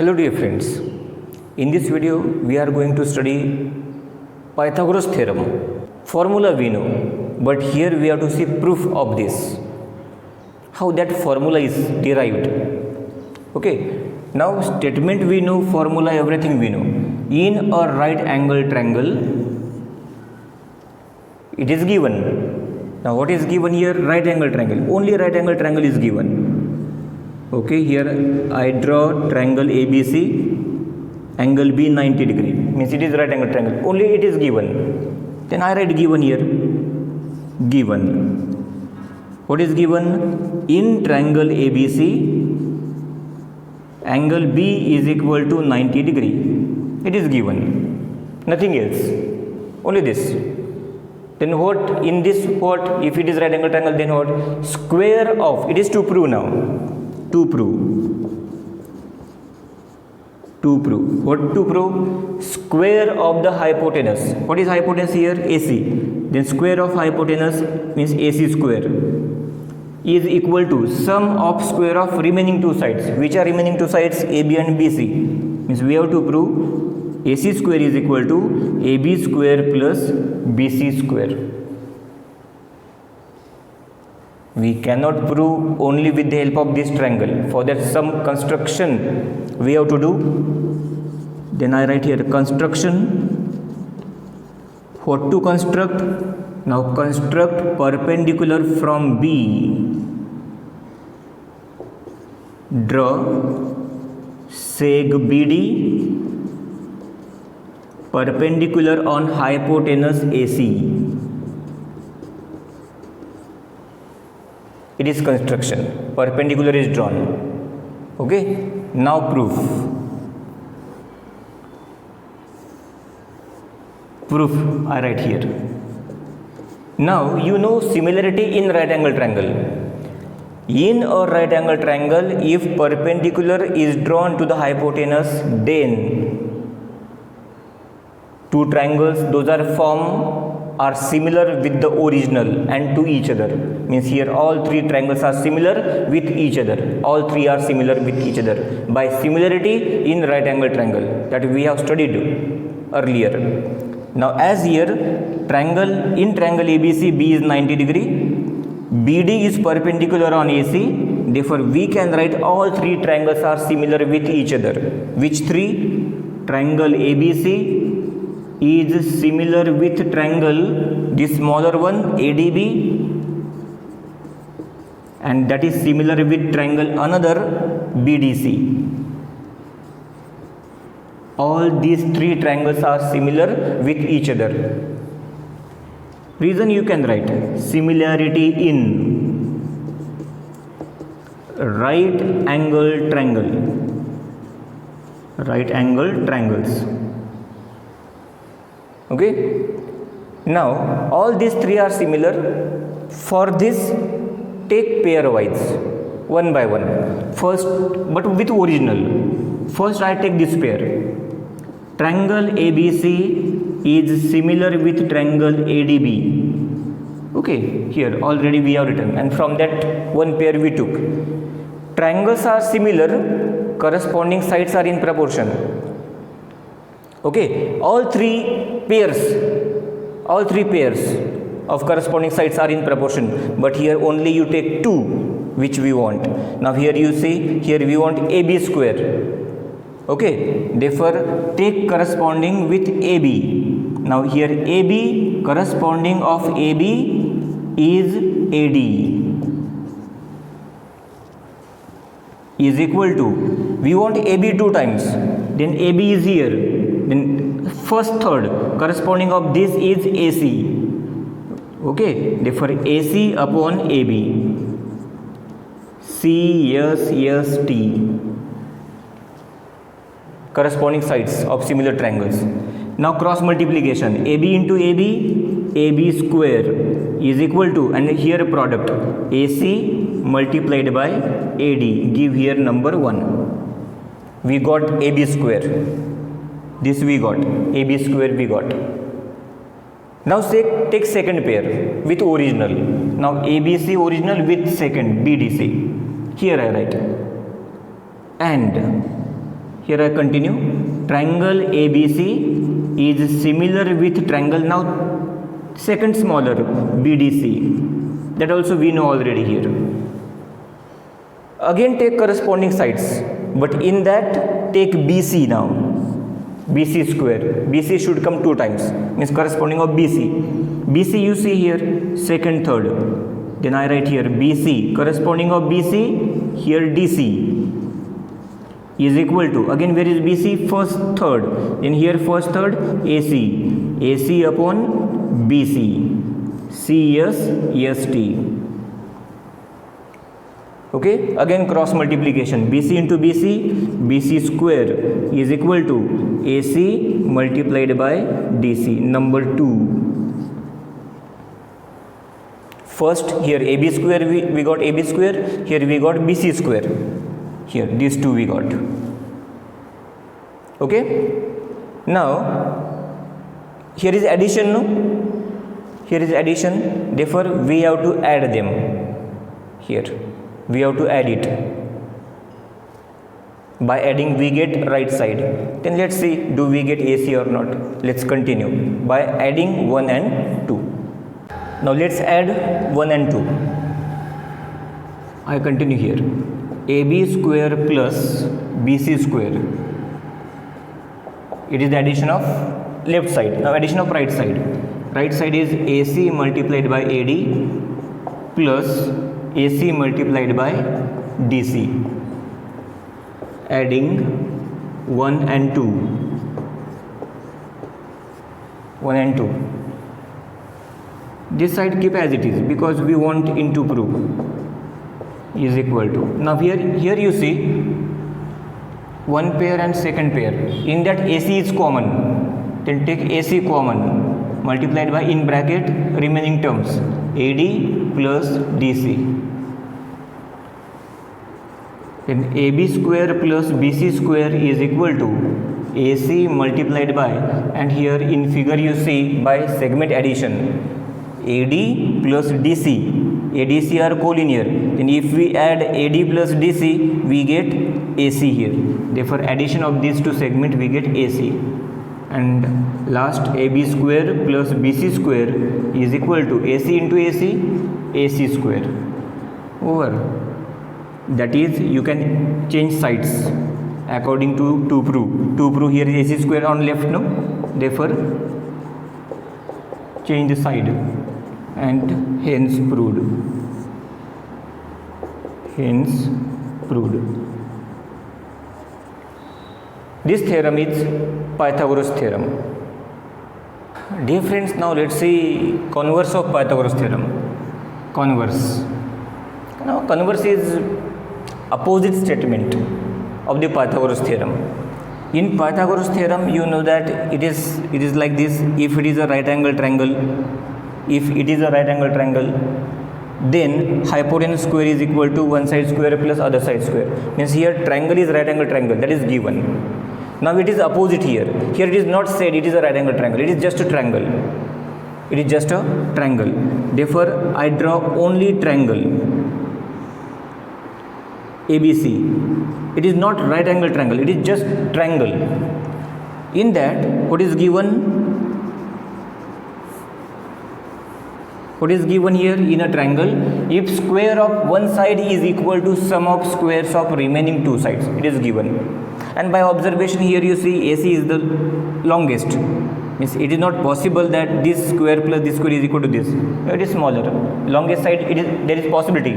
Hello dear friends, in this video we are going to study Pythagoras theorem. Formula we know, but here we have to see proof of this, how that formula is derived. Okay, now statement we know, formula everything we know. In a right angle triangle, it is given. Now what is given here? Right angle triangle, only right angle triangle is given. Okay, here I draw triangle ABC, angle B 90 degree, means it is right angle triangle, only it is given. Then I write given here, given. What is given? In triangle ABC, angle B is equal to 90 degree. It is given, nothing else, only this. Then what, in this what, if it is right angle triangle, then what? Square of, it is to prove now. To prove. What to prove? Square of the hypotenuse. What is hypotenuse here? AC. Then square of hypotenuse means AC square is equal to sum of square of remaining two sides. Which are remaining two sides? AB and BC. Means we have to prove AC square is equal to AB square plus BC square. We cannot prove only with the help of this triangle. For that some construction we have to do. Then I write here construction. What to construct? Now construct perpendicular from B. Draw seg BD perpendicular on hypotenuse AC. It is construction, perpendicular is drawn. Okay, now proof. I write here. Now you know similarity in right angle triangle. In a right angle triangle, if perpendicular is drawn to the hypotenuse, then two triangles, those are similar with the original and to each other. Means here all three triangles are similar with each other. All three are similar with each other by similarity in right angle triangle that we have studied earlier. Now as here triangle, in triangle ABC, B is 90 degree, BD is perpendicular on AC. Therefore we can write all three triangles are similar with each other. Which three? Triangle ABC is similar with triangle, this smaller one ADB, and that is similar with triangle another BDC. All these three triangles are similar with each other. Reason you can write similarity in right angle triangles. Okay, now all these three are similar. For this, take pairwise, one by one. First, but with original. First I take this pair. Triangle ABC is similar with triangle ADB. Okay, here already we have written, and from that one pair we took. Triangles are similar, corresponding sides are in proportion. Okay, all three pairs of corresponding sides are in proportion, but here only you take two which we want. Now here you see, here we want AB square. Okay, therefore take corresponding with AB. Now here AB corresponding of AB is AD is equal to, we want AB two times, then AB is here, then first third corresponding of this is AC. Okay, therefore AC upon AB, CST, corresponding sides of similar triangles. Now cross multiplication, AB into AB, AB square is equal to, and here product, AC multiplied by AD, give here number 1. We got AB square. This we got, AB square we got. Now take second pair with original. Now ABC original with second BDC. Here I write. And here I continue. Triangle ABC is similar with triangle, now second smaller, BDC. That also we know already here. Again take corresponding sides, but in that take BC now. BC square. BC should come 2 times, means corresponding of BC. BC you see here, second, third. Then I write here BC, corresponding of BC, here DC is equal to, again where is BC? First, third. Then here first, third, AC. AC upon BC. CS, ST. Okay, again cross multiplication, BC into BC, BC square is equal to AC multiplied by DC, number 2. First here AB square, we got AB square, here we got BC square, here these two we got. Okay, now here is addition, no? Here is addition, therefore we have to add them. Here we have to add it. By adding we get right side. Then let's see, do we get AC or not? Let's continue by adding 1 and 2. Now let's add 1 and 2. I continue here. AB square plus BC square. It is the addition of left side. Now addition of right side. Right side is AC multiplied by AD plus AC multiplied by DC. Adding 1 and 2. 1 and 2. This side keep as it is because we want into proof is equal to. Now here you see one pair and second pair. In that AC is common. Then take AC common multiplied by in bracket remaining terms AD plus DC. Then AB square plus BC square is equal to AC multiplied by, and here in figure you see by segment addition, AD plus DC. ADC are collinear. Then if we add AD plus DC, we get AC here. Therefore addition of these two segments we get AC. And last, AB square plus BC square is equal to AC into AC, AC square over. That is, you can change sides according to prove. To prove here is AC square on left, no? Therefore change the side and hence proved. Hence proved. This theorem is Pythagoras theorem. Dear friends, now let's see converse of Pythagoras theorem. Converse. Now converse is opposite statement of the Pythagoras theorem. In Pythagoras theorem, you know that it is like this. If it is a right angle triangle, then hypotenuse square is equal to one side square plus other side square. Means here triangle is right angle triangle, that is given. Now it is opposite here. Here it is not said it is a right angle triangle. It is just a triangle. It is just a triangle. Therefore, I draw only triangle ABC. It is not right angle triangle. It is just triangle. In that, what is given? What is given here in a triangle? If square of one side is equal to sum of squares of remaining two sides, it is given. And by observation here you see AC is the longest. Means it is not possible that this square plus this square is equal to this. It is smaller. Longest side, there is possibility.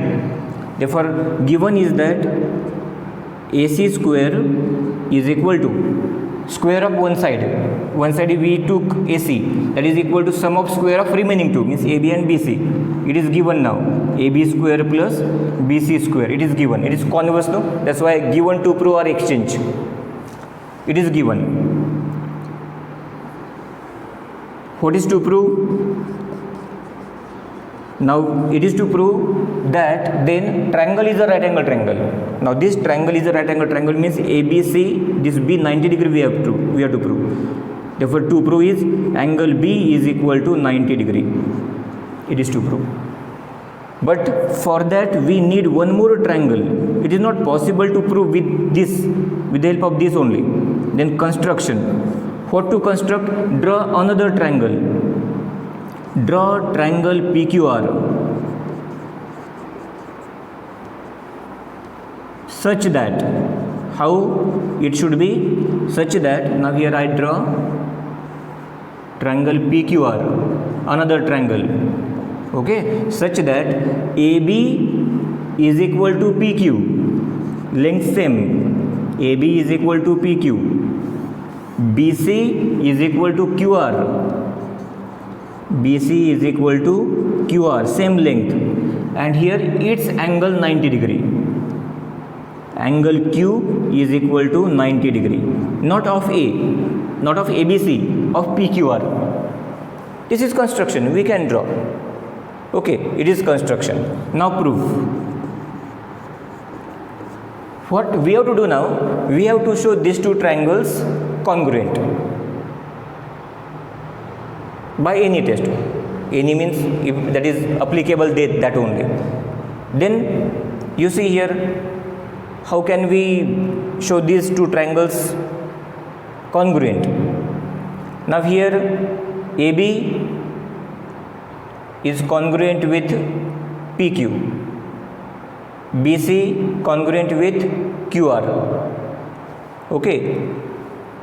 Therefore, given is that AC square is equal to square of one side. One side we took AC, that is equal to sum of square of remaining two, means AB and BC. It is given now. AB square plus BC square. It is given. It is converse, no? That's why given to prove or exchange. It is given. What is to prove? Now it is to prove that then triangle is a right angle triangle. Now this triangle is a right angle triangle means ABC, this B 90 degree we have to prove. Therefore to prove is angle B is equal to 90 degree. It is to prove. But for that we need one more triangle. It is not possible to prove with this, with the help of this only. Then construction. What to construct? Draw another triangle. Draw triangle PQR such that, how it should be? Such that, now here I draw triangle PQR, another triangle, okay, such that AB is equal to PQ, length same, AB is equal to PQ, BC is equal to QR, BC is equal to QR, same length, and here its angle 90 degree. Angle Q is equal to 90 degree, not of A, not of ABC, of PQR. This is construction, we can draw. Okay, it is construction. Now proof. What we have to do now? We have to show these two triangles congruent by any test. Any means if that is applicable, that only. Then you see here, how can we show these two triangles congruent? Now here AB is congruent with PQ, BC congruent with QR, okay.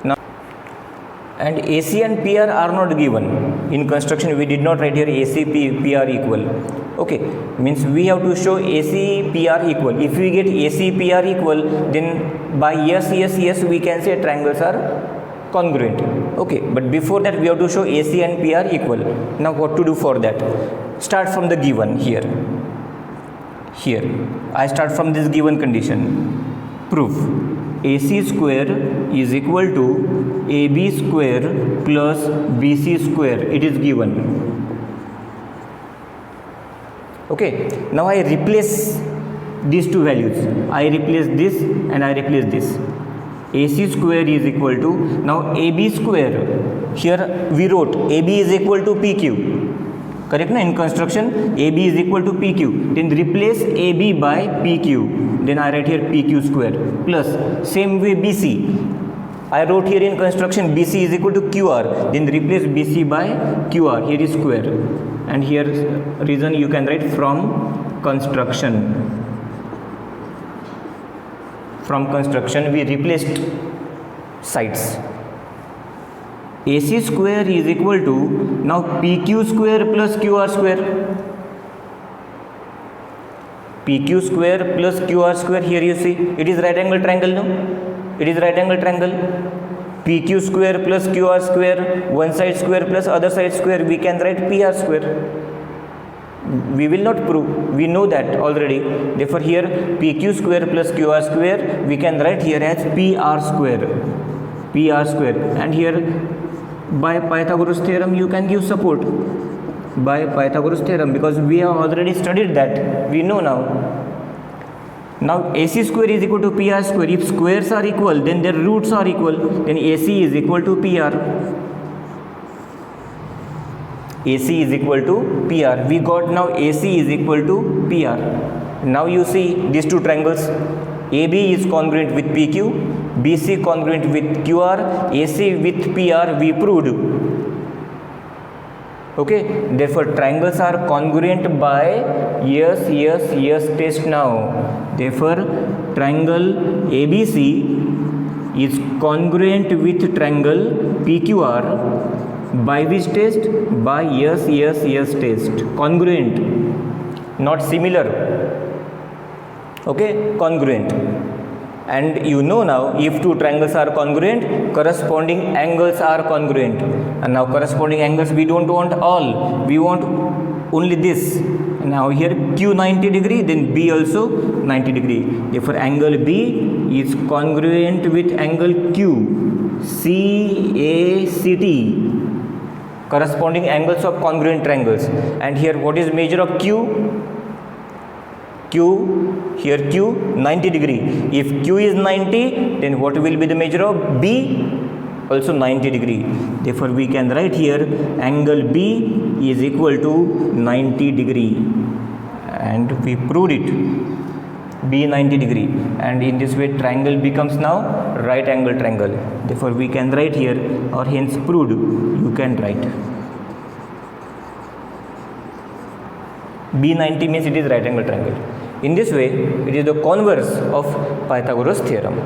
Now, and AC and PR are not given in construction. We did not write here AC PR equal, okay, means we have to show AC PR equal. If we get AC PR equal, then by yes we can say triangles are congruent, okay. But before that we have to show AC and PR equal. Now what to do for that? Start from the given. Here I start from this given condition. Proof. AC square is equal to AB square plus BC square. It is given, okay. Now I replace these two values. I replace this and I replace this. AC square is equal to, now AB square, here we wrote AB is equal to PQ, correct na? In construction AB is equal to PQ, then replace AB by PQ, then I write here PQ square plus, same way BC, I wrote here in construction BC is equal to QR, then replace BC by QR, here is square, and here reason you can write from construction. From construction we replaced sides. AC square is equal to, now PQ square plus QR square, PQ square plus QR square, here you see it is right angle triangle, no? It is right angle triangle. PQ square plus QR square, one side square plus other side square, we can write PR square. We will not prove, we know that already. Therefore here PQ square plus QR square we can write here as PR square, and here by Pythagoras theorem you can give support by Pythagoras theorem, because we have already studied that, we know now. Now AC square is equal to PR square. If squares are equal, then their roots are equal, then AC is equal to PR. AC is equal to PR. We got now AC is equal to PR. Now you see these two triangles. AB is congruent with PQ, BC congruent with QR, AC with PR we proved. Okay, therefore triangles are congruent by yes test now. Therefore triangle ABC is congruent with triangle PQR. By which test? By yes test. Congruent, not similar, okay, congruent. And you know now, if two triangles are congruent, corresponding angles are congruent. And now corresponding angles we don't want all, we want only this. Now here Q 90 degree, then B also 90 degree. Therefore angle B is congruent with angle Q, CACT. Corresponding angles of congruent triangles. And here what is measure of Q? Here Q 90 degree. If Q is 90, then what will be the measure of B? Also 90 degree. Therefore we can write here angle B is equal to 90 degree. and we proved it, B 90 degree, and in this way triangle becomes now right angle triangle. Therefore we can write here, or hence proved, you can write B 90 means it is right angle triangle. In this way it is the converse of Pythagoras theorem.